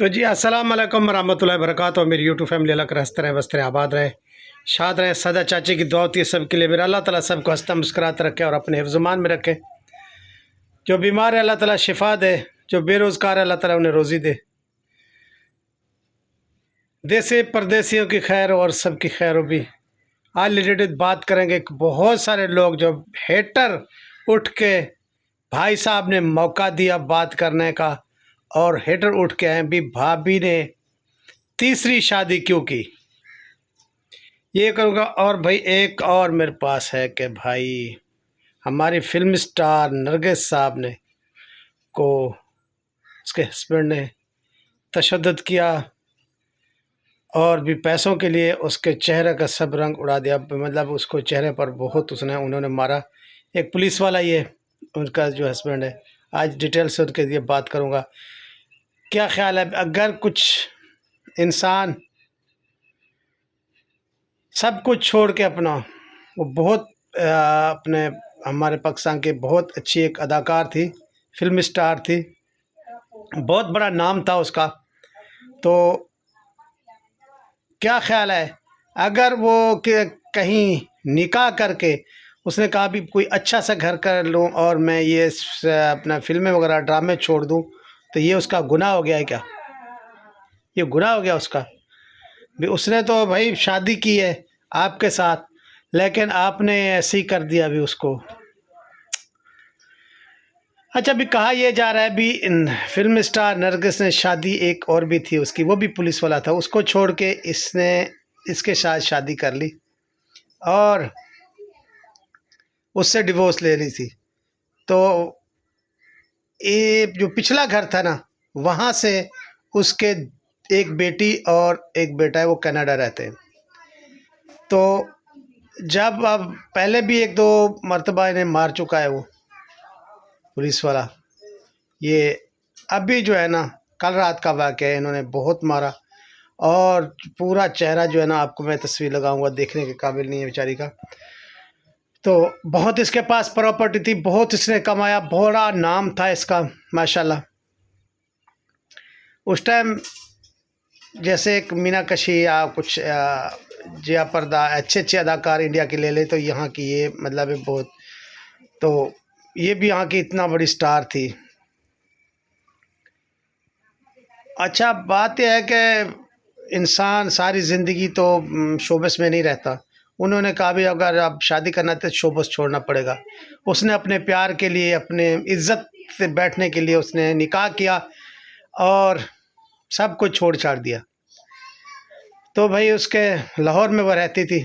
तो जी अस्सलाम वालेकुम रहमतुल्लाहि व बरकातहू। मेरी यूट्यूब फैमिली अल्लाह का हंसते रहे बसते रहे आबाद रहे शाद रहे। सदा चाची की दुआ होती है सबके लिए। मेरा अल्लाह ताला सबको हंसता मुस्कुराते रखे और अपने हिफ्ज़-मान में रखे। जो बीमार है अल्लाह ताला शिफा दे, जो बेरोज़गार है अल्लाह ताला उन्हें रोज़ी दे। देसी परदेसियों की खैर और सबकी खैर हो भी। आज रिलेटेड बात करेंगे कि बहुत सारे लोग जो हेटर उठ के भाई साहब ने मौका दिया बात करने का और हेटर उठ के हैं भी भाभी ने तीसरी शादी क्यों की, ये करूँगा। और भाई एक और मेरे पास है कि भाई हमारी फिल्म स्टार नरगिस साहब ने को उसके हस्बैंड ने तशद्दुद किया और भी पैसों के लिए उसके चेहरे का सब रंग उड़ा दिया। मतलब उसको चेहरे पर बहुत उन्होंने मारा। एक पुलिस वाला ये उनका जो हस्बैंड है। आज डिटेल से उनके लिए बात करूँगा। क्या ख्याल है अगर कुछ इंसान सब कुछ छोड़ के अपना वो बहुत अपने हमारे पाकिस्तान के बहुत अच्छी एक अदाकार थी, फिल्म स्टार थी, बहुत बड़ा नाम था उसका। तो क्या ख्याल है अगर वो कहीं निकाह करके उसने कहा भी कोई अच्छा सा घर कर लूँ और मैं ये अपना फिल्में वगैरह ड्रामे छोड़ दूँ, तो ये उसका गुनाह हो गया है क्या? ये गुनाह हो गया उसका भी? उसने तो भाई शादी की है आपके साथ, लेकिन आपने ऐसे ही कर दिया अभी उसको। अच्छा, अभी कहा यह जा रहा है भी इन फिल्म स्टार नरगिस ने शादी एक और भी थी उसकी, वो भी पुलिस वाला था, उसको छोड़ के इसने इसके साथ शादी कर ली और उससे डिवोर्स ले ली थी। तो ये जो पिछला घर था ना, वहाँ से उसके एक बेटी और एक बेटा है, वो कनाडा रहते हैं। तो जब अब पहले भी एक दो मर्तबा इन्हें मार चुका है वो पुलिस वाला। ये अभी जो है ना, कल रात का वाक़या है, इन्होंने बहुत मारा और पूरा चेहरा जो है ना, आपको मैं तस्वीर लगाऊंगा, देखने के काबिल नहीं है बेचारी का। तो बहुत इसके पास प्रॉपर्टी थी, बहुत इसने कमाया, बड़ा नाम था इसका माशाल्लाह। उस टाइम जैसे एक मीनाकशी या कुछ जिया पर्दा अच्छे अच्छे अदाकार इंडिया के ले ले, तो यहाँ की ये मतलब है बहुत। तो ये भी यहाँ की इतना बड़ी स्टार थी। अच्छा, बात यह है कि इंसान सारी ज़िंदगी तो शोबस में नहीं रहता। उन्होंने कहा भी अगर आप शादी करना है तो शोबस छोड़ना पड़ेगा। उसने अपने प्यार के लिए, अपने इज़्ज़त से बैठने के लिए उसने निकाह किया और सब कुछ छोड़ छाड़ दिया। तो भाई उसके लाहौर में वो रहती थी,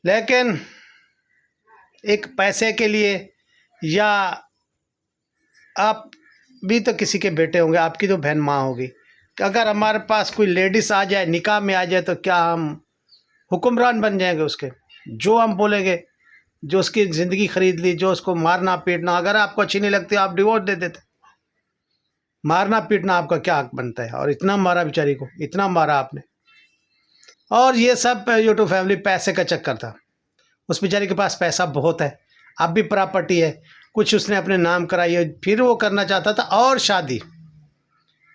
लेकिन एक पैसे के लिए, या आप भी तो किसी के बेटे होंगे, आपकी तो बहन माँ होगी, कि अगर हमारे पास कोई लेडीज़ आ जाए, निकाह में आ जाए, तो क्या हम हुक्मरान बन जाएंगे उसके? जो हम बोलेंगे, जो उसकी ज़िंदगी खरीद ली, जो उसको मारना पीटना, अगर आपको अच्छी नहीं लगती आप डिवोर्स दे देते। मारना पीटना आपका क्या हक बनता है? और इतना मारा बेचारी को, इतना मारा आपने। और ये सब यूट्यूब फैमिली पैसे का चक्कर था। उस बेचारी के पास पैसा बहुत है, अब भी प्रॉपर्टी है, कुछ उसने अपने नाम कराई है, फिर वो करना चाहता था और शादी।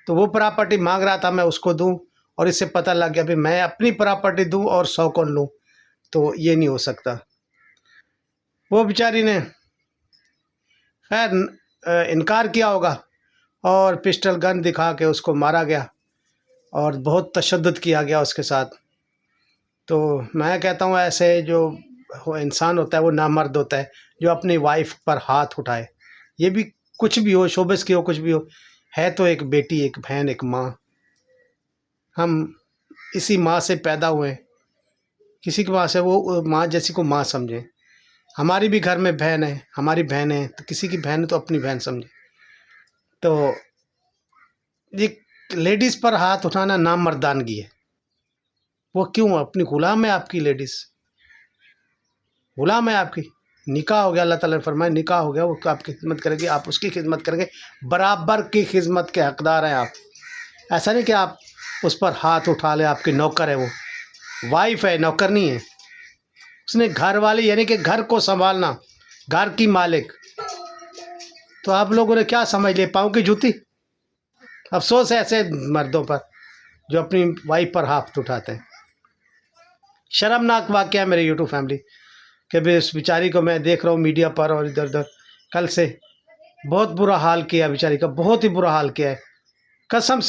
तो वो प्रॉपर्टी मांग रहा था मैं उसको दूं, और इससे पता लग गया भी मैं अपनी प्रॉपर्टी दूं और 100 कौन लूं, तो ये नहीं हो सकता। वो बेचारी ने खैर इनकार किया होगा और पिस्टल गन दिखा के उसको मारा गया और बहुत तशद्दुद किया गया उसके साथ। तो मैं कहता हूँ ऐसे जो इंसान होता है वो नामर्द होता है, जो अपनी वाइफ पर हाथ उठाए। ये भी कुछ भी हो, शोबस की हो, कुछ भी हो, है तो एक बेटी, एक बहन, एक माँ। हम इसी माँ से पैदा हुए, किसी की माँ से वो माँ जैसी को माँ समझे। हमारी भी घर में बहन है, हमारी बहन है, तो किसी की बहन है तो अपनी बहन समझे। तो ये लेडीज़ पर हाथ उठाना नामर्दानगी है। वो क्यों? अपनी गुलाम है आपकी लेडीज़, गुलाम है आपकी। निकाह हो गया, अल्लाह ताला ने फरमाया निकाह हो गया, वो आपकी खिदमत करेगी, आप उसकी खिदमत करेंगे, बराबर की खिदमत के हकदार हैं आप। ऐसा नहीं कि आप उस पर हाथ उठा ले, आपकी नौकर है वो, वाइफ है, नौकर नहीं है। उसने घर वाली यानी कि घर को संभालना, घर की मालिक। तो आप लोगों ने क्या समझ लिया, पाँव की जूती? अफसोस है ऐसे मर्दों पर जो अपनी वाइफ पर हाथ उठाते हैं। शर्मनाक वाक़या है मेरे यूट्यूब फैमिली कि भी उस बेचारी को मैं देख रहा हूँ मीडिया पर और इधर उधर, कल से बहुत बुरा हाल किया बेचारी का, बहुत ही बुरा हाल किया है। कसम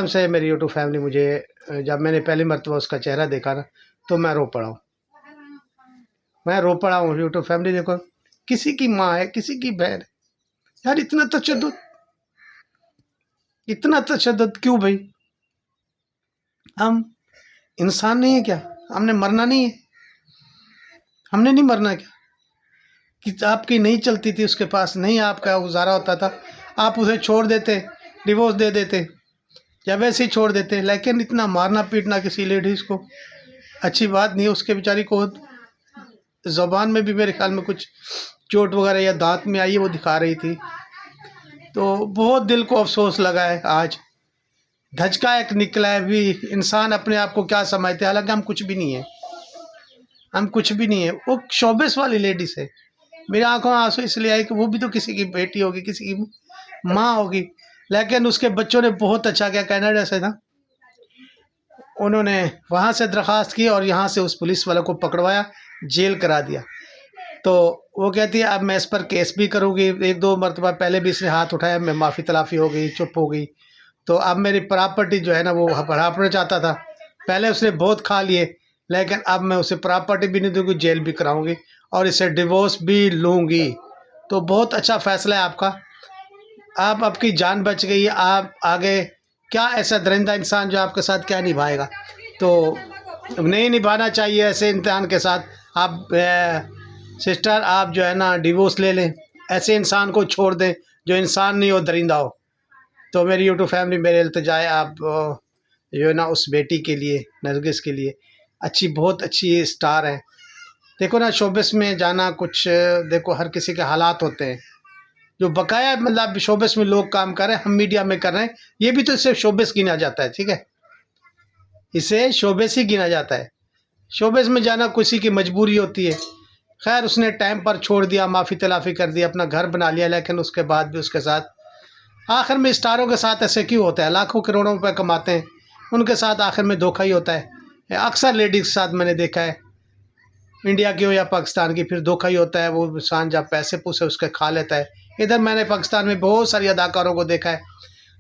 से मेरी यूट्यूब फैमिली, मुझे जब मैंने पहली मरतबा उसका चेहरा देखा ना तो मैं रो पड़ा हूँ, मैं रो पड़ा हूँ। यूट्यूब फैमिली देखो, किसी की माँ है, किसी की बहन है यार, इतना तशद्दुद क्यों भाई? हम इंसान नहीं है क्या? हमने मरना नहीं है? हमने नहीं मरना क्या? कि आपकी नहीं चलती थी उसके पास, नहीं आपका गुजारा होता था, आप उसे छोड़ देते, डिवोर्स दे देते या वैसे ही छोड़ देते। लेकिन इतना मारना पीटना किसी लेडीज़ को अच्छी बात नहीं है। उसके बेचारी को ज़ुबान में भी मेरे ख्याल में कुछ चोट वगैरह या दांत में आई है, वो दिखा रही थी। तो बहुत दिल को अफसोस लगा है आज। धचका एक निकला है भी, इंसान अपने आप को क्या समझते हैं, हालांकि हम कुछ भी नहीं है, हम कुछ भी नहीं है। वो शोबिस वाली लेडीज है। मेरी आंखों में आंसू इसलिए आए कि वो भी तो किसी की बेटी होगी, किसी की माँ होगी, लेकिन उसके बच्चों ने बहुत अच्छा किया। कनाडा से था, उन्होंने वहाँ से दरख्वास्त की और यहाँ से उस पुलिस वाले को पकड़वाया, जेल करा दिया। तो वो कहती है अब मैं इस पर केस भी करूँगी, एक दो मरतबा पहले भी इसने हाथ उठाया, मैं माफ़ी तलाफ़ी हो गई, चुप हो गई। तो अब मेरी प्रॉपर्टी जो है ना वो हड़पना चाहता था। पहले उसने बहुत खा लिए, लेकिन अब मैं उसे प्रॉपर्टी भी नहीं दूंगी, जेल भी कराऊंगी और इसे डिवोर्स भी लूँगी। तो बहुत अच्छा फ़ैसला है आपका, आप आपकी जान बच गई। आप आगे क्या ऐसा दरिंदा इंसान जो आपके साथ क्या निभाएगा? तो नहीं निभाना चाहिए ऐसे इंसान के साथ। आप सिस्टर आप जो है ना डिवोर्स ले लें, ऐसे इंसान को छोड़ दें जो इंसान नहीं हो, दरिंदा हो। तो मेरी यूट्यूब फैमिली मेरे इल्तिजा है, आप जो है ना उस बेटी के लिए, नरगिस के लिए, अच्छी बहुत अच्छी स्टार है। देखो ना शोबिस में जाना कुछ, देखो हर किसी के हालात होते हैं। जो बकाया मतलब शोबिस में लोग काम कर रहे हैं, हम मीडिया में कर रहे हैं, ये भी तो सिर्फ शोबिस गिना जाता है, ठीक है, इसे शोबिस ही गिना जाता है। शोबिस में जाना किसी की मजबूरी होती है। खैर उसने टाइम पर छोड़ दिया, माफ़ी तलाफ़ी कर दिया, अपना घर बना लिया, लेकिन उसके बाद भी उसके साथ आखिर में स्टारों के साथ ऐसे क्यों होता है? लाखों करोड़ों रुपए कमाते हैं, उनके साथ आखिर में धोखा ही होता है। अक्सर लेडीज़ के साथ मैंने देखा है, इंडिया की हो या पाकिस्तान की, फिर धोखा ही होता है। वो इंसान जब पैसे पूसे उसके खा लेता है। इधर मैंने पाकिस्तान में बहुत सारी अदाकारों को देखा है,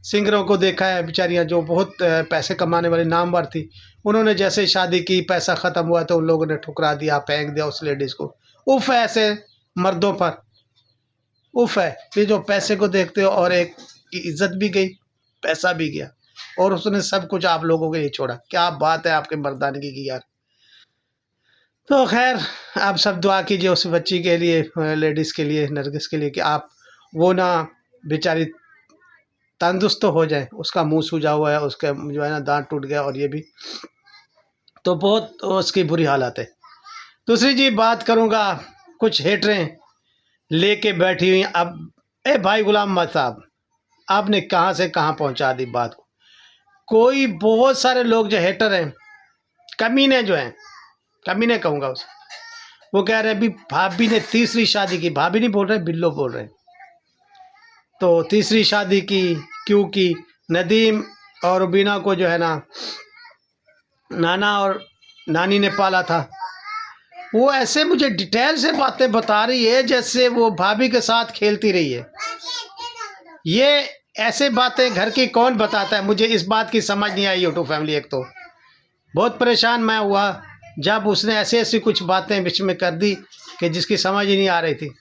सिंगरों को देखा है, बेचारियाँ जो बहुत पैसे कमाने वाली नामवर थी, उन्होंने जैसे ही शादी की, पैसा ख़त्म हुआ तो उन लोगों ने ठुकरा दिया, फेंक दिया उस लेडीज़ को। उफ़ है ऐसे मर्दों पर, उफ़ है ये जो पैसे को देखते हो, और एक की इज्जत भी गई, पैसा भी गया, और उसने सब कुछ आप लोगों के लिए छोड़ा। क्या बात है आपके मर्दानगी की यार। तो खैर आप सब दुआ कीजिए उस बच्ची के लिए, लेडीज़ के लिए, नरगिस के लिए, कि आप वो ना बेचारी तंदुरुस्त तो हो जाए। उसका मुंह सूजा हुआ है, उसके जो है ना दांत टूट गया, और ये भी तो बहुत उसकी बुरी हालत है। दूसरी जी बात करूँगा, कुछ हेटरें लेके बैठी हुई। अब ए भाई गुलाम मत साहब, आपने कहाँ से कहाँ पहुँचा दी बात को। कोई बहुत सारे लोग जो हेटर हैं, कमीने जो हैं, कमीने कहूँगा उसे, वो कह रहे हैं अभी भाभी ने तीसरी शादी की, भाभी नहीं बोल रहे, बिल्लो बोल रहे हैं। तो तीसरी शादी की क्यों की? नदीम और रुबीना को जो है ना नाना और नानी ने पाला था। वो ऐसे मुझे डिटेल से बातें बता रही है जैसे वो भाभी के साथ खेलती रही है। ये ऐसे बातें घर की कौन बताता है? मुझे इस बात की समझ नहीं आई यूट्यूब फैमिली। एक तो बहुत परेशान मैं हुआ जब उसने ऐसी ऐसी कुछ बातें बीच में कर दी कि जिसकी समझ ही नहीं आ रही थी।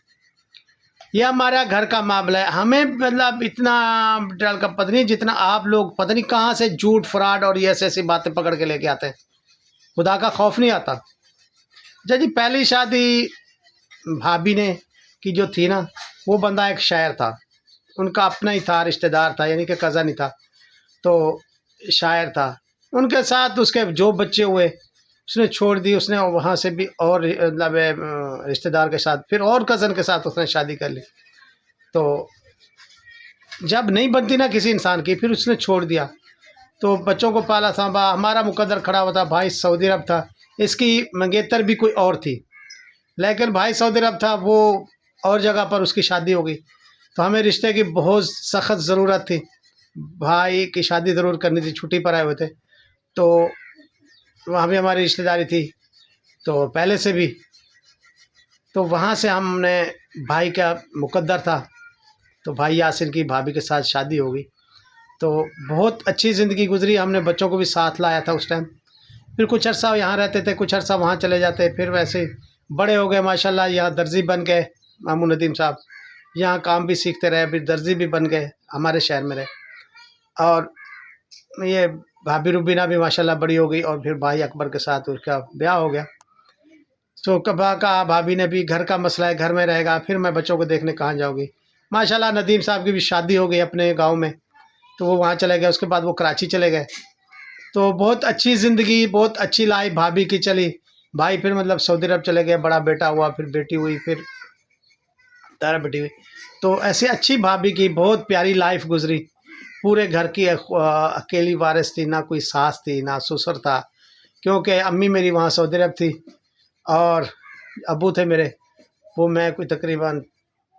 यह हमारा घर का मामला है, हमें मतलब इतना डाल का पता नहीं, जितना आप लोग पता नहीं कहाँ से झूठ फ्रॉड और ये ऐसी ऐसी बातें पकड़ के लेके आते हैं। खुदा का खौफ नहीं आता। जी पहली शादी भाभी ने की जो थी ना, वो बंदा एक शायर था, उनका अपना ही था, रिश्तेदार था, यानी कि कज़न ही था, तो शायर था। उनके साथ उसके जो बच्चे हुए उसने छोड़ दी। उसने वहाँ से भी और मतलब रिश्तेदार के साथ, फिर और कज़न के साथ उसने शादी कर ली। तो जब नहीं बनती ना किसी इंसान की, फिर उसने छोड़ दिया। तो बच्चों को पाला सांभा, हमारा मुकद्दर खड़ा हुआ था। भाई सऊदी अरब था, इसकी मंगेतर भी कोई और थी, लेकिन भाई सऊदी अरब था, वो और जगह पर उसकी शादी हो गई। तो हमें रिश्ते की बहुत सख्त ज़रूरत थी। भाई की शादी ज़रूर करनी थी, छुट्टी पर आए हुए थे। तो वहाँ भी हमारी रिश्तेदारी थी, तो पहले से भी, तो वहाँ से हमने, भाई का मुकद्दर था, तो भाई यासिर की भाभी के साथ शादी हो गई। तो बहुत अच्छी ज़िंदगी गुजरी, हमने बच्चों को भी साथ लाया था उस टाइम। फिर कुछ अर्सा यहाँ रहते थे, कुछ अर्सा वहाँ चले जाते, फिर वैसे बड़े हो गए माशाल्लाह। यहाँ दर्जी बन गए मामू नदीम साहब, यहाँ काम भी सीखते रहे, फिर दर्जी भी बन गए, हमारे शहर में रहे। और ये भाभी रुबीना भी माशाल्लाह बड़ी हो गई, और फिर भाई अकबर के साथ उसका ब्याह हो गया। तो कबा का भाभी ने भी घर का मसला है, घर में रहेगा, फिर मैं बच्चों को देखने कहाँ जाऊँगी। माशाल्लाह नदीम साहब की भी शादी हो गई अपने गाँव में, तो वो वहाँ चले गए, उसके बाद वो कराची चले गए। तो बहुत अच्छी ज़िंदगी, बहुत अच्छी लाइफ भाभी की चली। भाई फिर मतलब सऊदी अरब चले गए, बड़ा बेटा हुआ, फिर बेटी हुई, फिर तारा बेटी हुई। तो ऐसे अच्छी भाभी की बहुत प्यारी लाइफ गुजरी। पूरे घर की अकेली वारिस थी, ना कोई सास थी ना ससुर था, क्योंकि अम्मी मेरी वहाँ सऊदी अरब थी और अबू थे मेरे, वो मैं कोई तकरीबन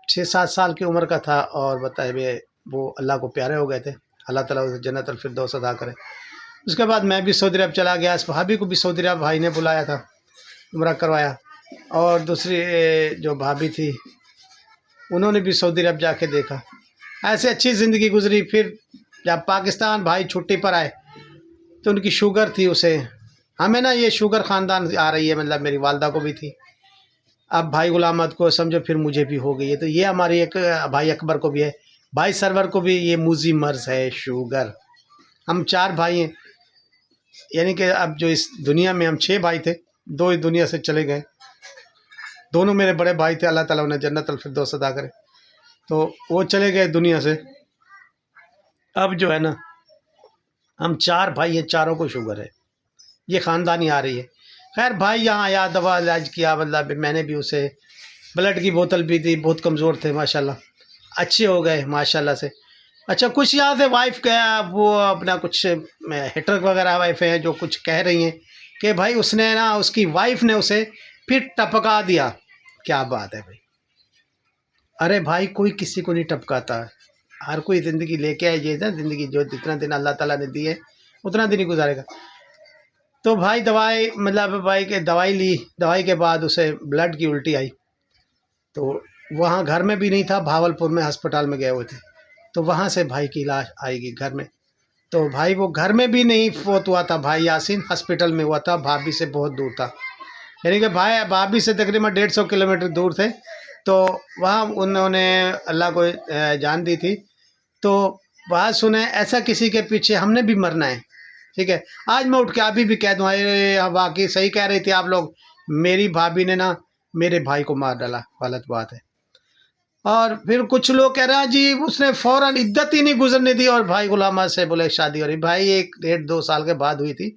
6-7 साल की उम्र का था, और बताए वे वो अल्लाह को प्यारे हो गए थे। अल्लाह ताला उसे जन्नतुल फिरदौस अता करे। उसके बाद मैं भी सऊदी अरब चला गया, इस भाभी को भी सऊदी अरब भाई ने बुलाया था, उम्रा करवाया। और दूसरी जो भाभी थी उन्होंने भी सऊदी अरब जाके देखा। ऐसे अच्छी ज़िंदगी गुजरी। फिर जब पाकिस्तान भाई छुट्टी पर आए, तो उनकी शुगर थी, उसे, हमें ना ये शुगर ख़ानदान आ रही है, मतलब मेरी वालदा को भी थी, अब भाई गुलाम अहमद को समझो, फिर मुझे भी हो गई है। तो ये हमारी एक, भाई अकबर को भी है, भाई सरवर को भी ये मूजी मर्ज़ है, शुगर। हम 4 भाई हैं, यानी कि अब जो इस दुनिया में हम 6 भाई थे, 2 इस दुनिया से चले गए। दोनों मेरे बड़े भाई थे, अल्लाह ताला उन्हें जन्नतुल फिरदौस अता करे। तो वो चले गए दुनिया से। अब जो है ना, हम 4 भाई हैं, चारों को शुगर है, ये ख़ानदानी आ रही है। खैर भाई यहाँ आया, दवा इलाज किया, मतलब मैंने भी उसे ब्लड की बोतल भी दी, बहुत कमज़ोर थे माशाल्लाह, अच्छे हो गए माशाल्लाह से। अच्छा, कुछ यहाँ से वाइफ का वो अपना कुछ हेटर वगैरह वाइफ है जो कुछ कह रही हैं कि भाई उसने ना, उसकी वाइफ ने उसे फिर टपका दिया। क्या बात है भाई, अरे भाई कोई किसी को नहीं टपकाता, हर कोई ज़िंदगी लेके आए, ये ना ज़िंदगी जो जितना दिन अल्लाह ताला ने दी है उतना दिन ही गुजारेगा। तो भाई दवाई, मतलब भाई के दवाई ली, दवाई के बाद उसे ब्लड की उल्टी आई। तो वहाँ घर में भी नहीं था, भावलपुर में अस्पताल में गए हुए थे, तो वहाँ से भाई की लाश आएगी घर में। तो भाई वो घर में भी नहीं फोत हुआ था, भाई यासीन हॉस्पिटल में हुआ था, भाभी से बहुत दूर था, यानी कि भाई भाभी से तकरीबन 150 किलोमीटर दूर थे। तो वहाँ उन्होंने अल्लाह को जान दी थी। तो बात सुने, ऐसा किसी के पीछे हमने भी मरना है, ठीक है। आज मैं उठ के अभी भी कह दूँ, अरे वाकई सही कह रही थी आप लोग, मेरी भाभी ने ना मेरे भाई को मार डाला, गलत बात है। और फिर कुछ लोग कह रहे हैं जी उसने फ़ौरन इद्दत ही नहीं गुजरने दी, और भाई गुलामा से बोले शादी हो रही। भाई 1 डेढ़ 2 साल के बाद हुई थी,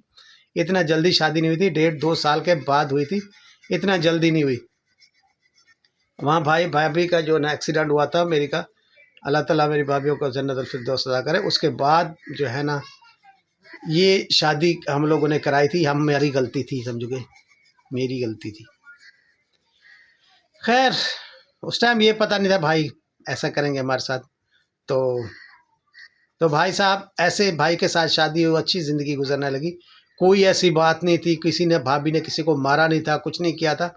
इतना जल्दी शादी नहीं हुई थी, 1.5 2 साल के बाद हुई थी, इतना जल्दी नहीं हुई। वहाँ भाई भाभी का जो ना एक्सीडेंट हुआ था मेरी का, अल्लाह ताला मेरी भाभीयों को जन्नतुल फिरदौस अता करे। उसके बाद जो है ना, ये शादी हम लोगों ने कराई थी, हम, मेरी गलती थी, समझोगे, मेरी गलती थी। खैर उस टाइम ये पता नहीं था भाई ऐसा करेंगे हमारे साथ। तो भाई साहब, ऐसे भाई के साथ शादी हुई, अच्छी ज़िंदगी गुजरने लगी, कोई ऐसी बात नहीं थी, किसी ने, भाभी ने किसी को मारा नहीं था, कुछ नहीं किया था।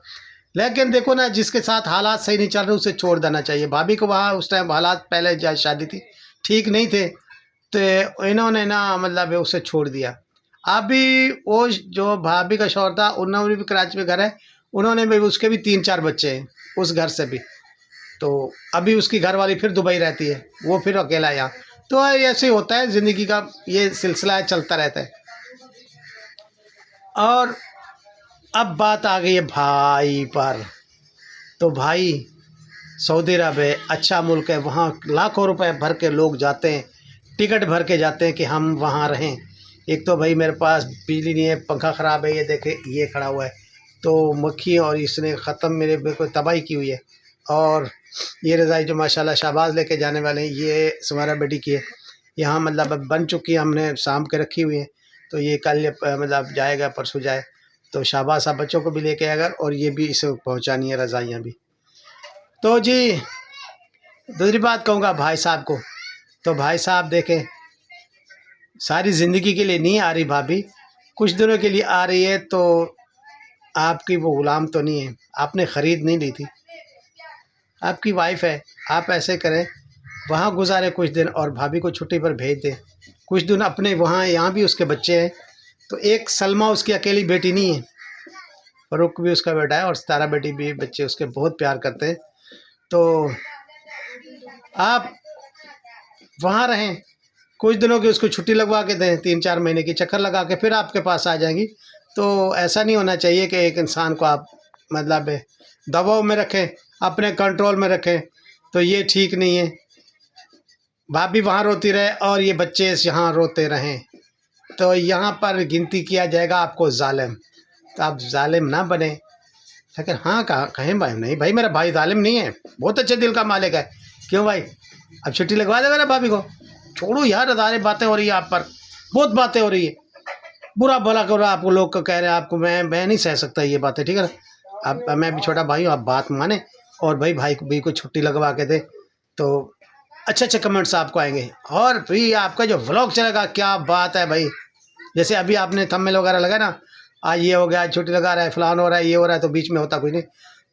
लेकिन देखो ना, जिसके साथ हालात सही नहीं चल रहे उसे छोड़ देना चाहिए। भाभी को वहाँ उस टाइम हालात, पहले जहाँ शादी थी, ठीक नहीं थे, तो इन्होंने ना मतलब उसे छोड़ दिया। अभी वो जो भाभी का शौहर था, उन्होंने भी कराची में घर है, उन्होंने भी, उसके भी 3-4 बच्चे हैं उस घर से भी। तो अभी उसकी घरवाली फिर दुबई रहती है, वो फिर अकेला है यहाँ। तो ऐसे ही होता है ज़िंदगी का, ये सिलसिला है, चलता रहता है। और अब बात आ गई है भाई पर। तो भाई सऊदी अरब है, अच्छा मुल्क है, वहाँ लाखों रुपए भर के लोग जाते हैं, टिकट भर के जाते हैं कि हम वहाँ रहें। एक तो भाई मेरे पास बिजली नहीं है, पंखा ख़राब है, ये देखे ये खड़ा हुआ है, तो मक्खी और इसने ख़त्म मेरे को तबाही की हुई है। और ये रज़ाई जो माशाल्लाह शाहबाज लेके जाने वाले हैं, ये सुमारा बेटी की है, यहाँ मतलब अब बन चुकी है, हमने शाम के रखी हुई है। तो ये कल मतलब जाएगा, परसों जाए, तो शाहबाज साहब बच्चों को भी लेके आएगा, और ये भी इसे पहुँचानी है रज़ाइयाँ भी। तो जी दूसरी बात कहूँगा भाई साहब को, तो भाई साहब देखें, सारी ज़िंदगी के लिए नहीं आ रही भाभी, कुछ दिनों के लिए आ रही है, तो आपकी वो ग़ुलाम तो नहीं है, आपने ख़रीद नहीं ली थी, आपकी वाइफ है। आप ऐसे करें, वहाँ गुजारे कुछ दिन और भाभी को छुट्टी पर भेज दें, कुछ दिन अपने वहाँ, यहाँ भी उसके बच्चे हैं। तो एक सलमा उसकी अकेली बेटी नहीं है, फ़ारूक भी उसका बेटा है और सितारा बेटी भी, बच्चे उसके बहुत प्यार करते हैं। तो आप वहाँ रहें, कुछ दिनों की उसको छुट्टी लगवा के दें, 3-4 महीने की, चक्कर लगा के फिर आपके पास आ जाएंगी। तो ऐसा नहीं होना चाहिए कि एक इंसान को आप मतलब दबाव में रखें, अपने कंट्रोल में रखें, तो ये ठीक नहीं है। भाभी वहाँ रोती रहे और ये बच्चे यहाँ रोते रहें, तो यहाँ पर गिनती किया जाएगा आपको ज़ालिम। तो आप ज़ालिम ना बने। लेकिन हाँ, कहें भाई, नहीं भाई मेरा भाई ज़ालिम नहीं है, बहुत अच्छे दिल का मालिक है। क्यों भाई, अब छुट्टी लगवा दे मेरा भाभी को। छोड़ो यार, हज़ारें बातें हो रही है आप पर, बहुत बातें हो रही है, बुरा भला करो, आपको लोग को कह रहे हैं आपको, मैं नहीं सह सकता ये बातें, ठीक है ना। अब मैं भी छोटा भाई हूँ, आप बात माने और भाई को भी को छुट्टी लगवा के दे, तो अच्छे अच्छे कमेंट्स आपको आएंगे। और भी आपका जो व्लॉग चलेगा, क्या बात है भाई, जैसे अभी आपने थंबनेल वगैरह लगा ना, आज ये हो गया, आज छुट्टी लगा रहा है, फलान हो रहा है, ये हो रहा है, तो बीच में होता कुछ नहीं।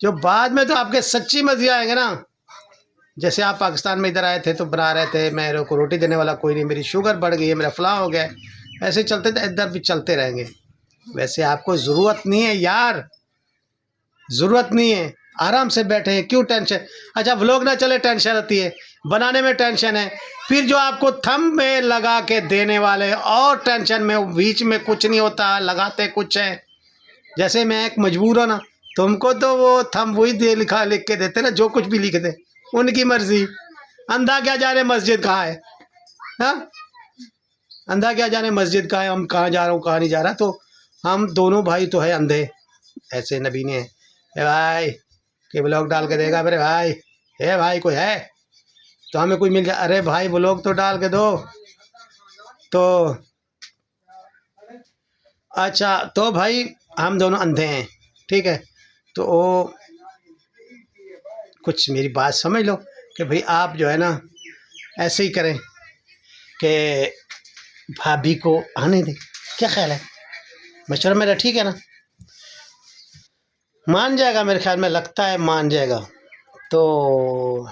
जो बाद में तो आपके सच्ची मज़े आएंगे ना, जैसे आप पाकिस्तान में इधर आए थे तो बना रहे थे, मेरे को रोटी देने वाला कोई नहीं, मेरी शुगर बढ़ गई है, मेरा फलां हो गया है, ऐसे चलते थे, इधर भी चलते रहेंगे। वैसे आपको ज़रूरत नहीं है यार, ज़रूरत नहीं है, आराम से बैठे हैं, क्यों टेंशन। अच्छा व्लॉग ना चले टेंशन आती है, बनाने में टेंशन है, फिर जो आपको थंब में लगा के देने वाले और टेंशन में, बीच में कुछ नहीं होता, लगाते कुछ है। जैसे मैं एक मजबूर हूँ ना, तुमको तो वो थंब वही दे लिख के देते ना, जो कुछ भी लिख दे, उनकी मर्जी। अंधा क्या जाने मस्जिद कहाँ है, हाँ, अंधा क्या जाने मस्जिद कहाँ है, हम कहाँ जा रहा हूँ कहाँ नहीं जा रहा। तो हम दोनों भाई तो है अंधे, ऐसे नबी ने, ए भाई कि ब्लॉग डाल के देगा मेरे भाई, हे भाई कोई है तो हमें कोई मिल जाए, अरे भाई ब्लॉग तो डाल के दो। तो अच्छा, तो भाई हम दोनों अंधे हैं, ठीक है। तो वो कुछ मेरी बात समझ लो कि भाई आप जो है ना ऐसे ही करें कि भाभी को आने दें। क्या ख्याल है, मशवरा मेरा ठीक है ना? मान जाएगा मेरे ख्याल में, लगता है मान जाएगा। तो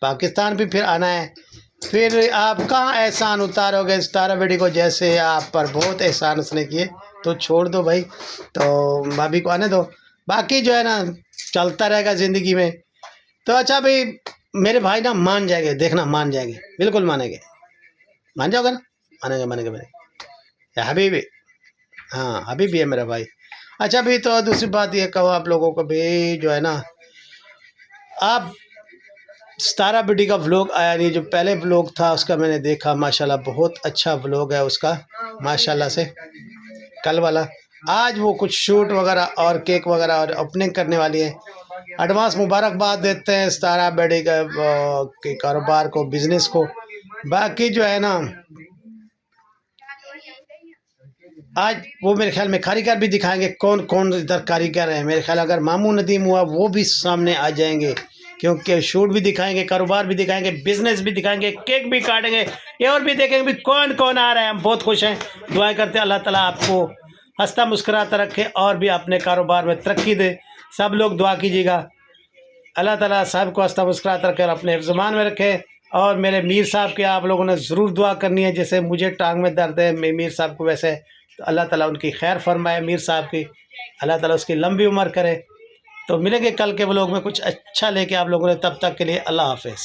पाकिस्तान भी फिर आना है, फिर आप कहाँ एहसान उतारोगे सितारा बेटी को, जैसे आप पर बहुत एहसान उसने किए, तो छोड़ दो भाई, तो भाभी को आने दो, बाकी जो है ना चलता रहेगा ज़िंदगी में। तो अच्छा भाई, मेरे भाई ना मान जाएंगे, देखना मान जाएंगे, बिल्कुल मानेंगे, मान जाओगे ना, मानेंगे मानेंगे मानेंगे, हबीबी, हाँ हबीबी है मेरा भाई। अच्छा भाई, तो दूसरी बात ये कहो आप लोगों को भी, जो है ना, आप सितारा बेटी का व्लॉग आया नहीं, जो पहले व्लॉग था उसका मैंने देखा, माशाल्लाह बहुत अच्छा व्लॉग है उसका, माशाल्लाह से, कल वाला। आज वो कुछ शूट वगैरह और केक वगैरह और ओपनिंग करने वाली है। एडवांस मुबारकबाद देते हैं सितारा बेटी के कारोबार को, बिज़नेस को। बाकी जो है ना, आज वो मेरे ख्याल में कारीगर भी दिखाएंगे, कौन कौन इधर कारीगर है। मेरे ख्याल अगर मामू नदीम हुआ वो भी सामने आ जाएंगे, क्योंकि शूट भी दिखाएंगे, कारोबार भी दिखाएंगे, बिजनेस भी दिखाएंगे, केक भी काटेंगे, ये और भी देखेंगे भी कौन कौन आ रहा है। हम बहुत खुश हैं, दुआ करते हैं अल्लाह ताला आपको हंसता मुस्कुराता रखे और भी अपने कारोबार में तरक्की दे। सब लोग दुआ कीजिएगा, अल्लाह ताला साहब को हंसता मुस्कुराता रखे और अपने हिफ्ज़-ए-मान में रखे। और मेरे मीर साहब के आप लोगों ने ज़रूर दुआ करनी है, जैसे मुझे टांग में दर्द है, मीर साहब को वैसे, तो अल्लाह ताला उनकी खैर फरमाए, मीर साहब की अल्लाह ताला उसकी लंबी उम्र करे। तो मिलेंगे कल के व्लॉग में कुछ अच्छा लेके आप लोगों ने, तब तक के लिए अल्लाह हाफ़िज़।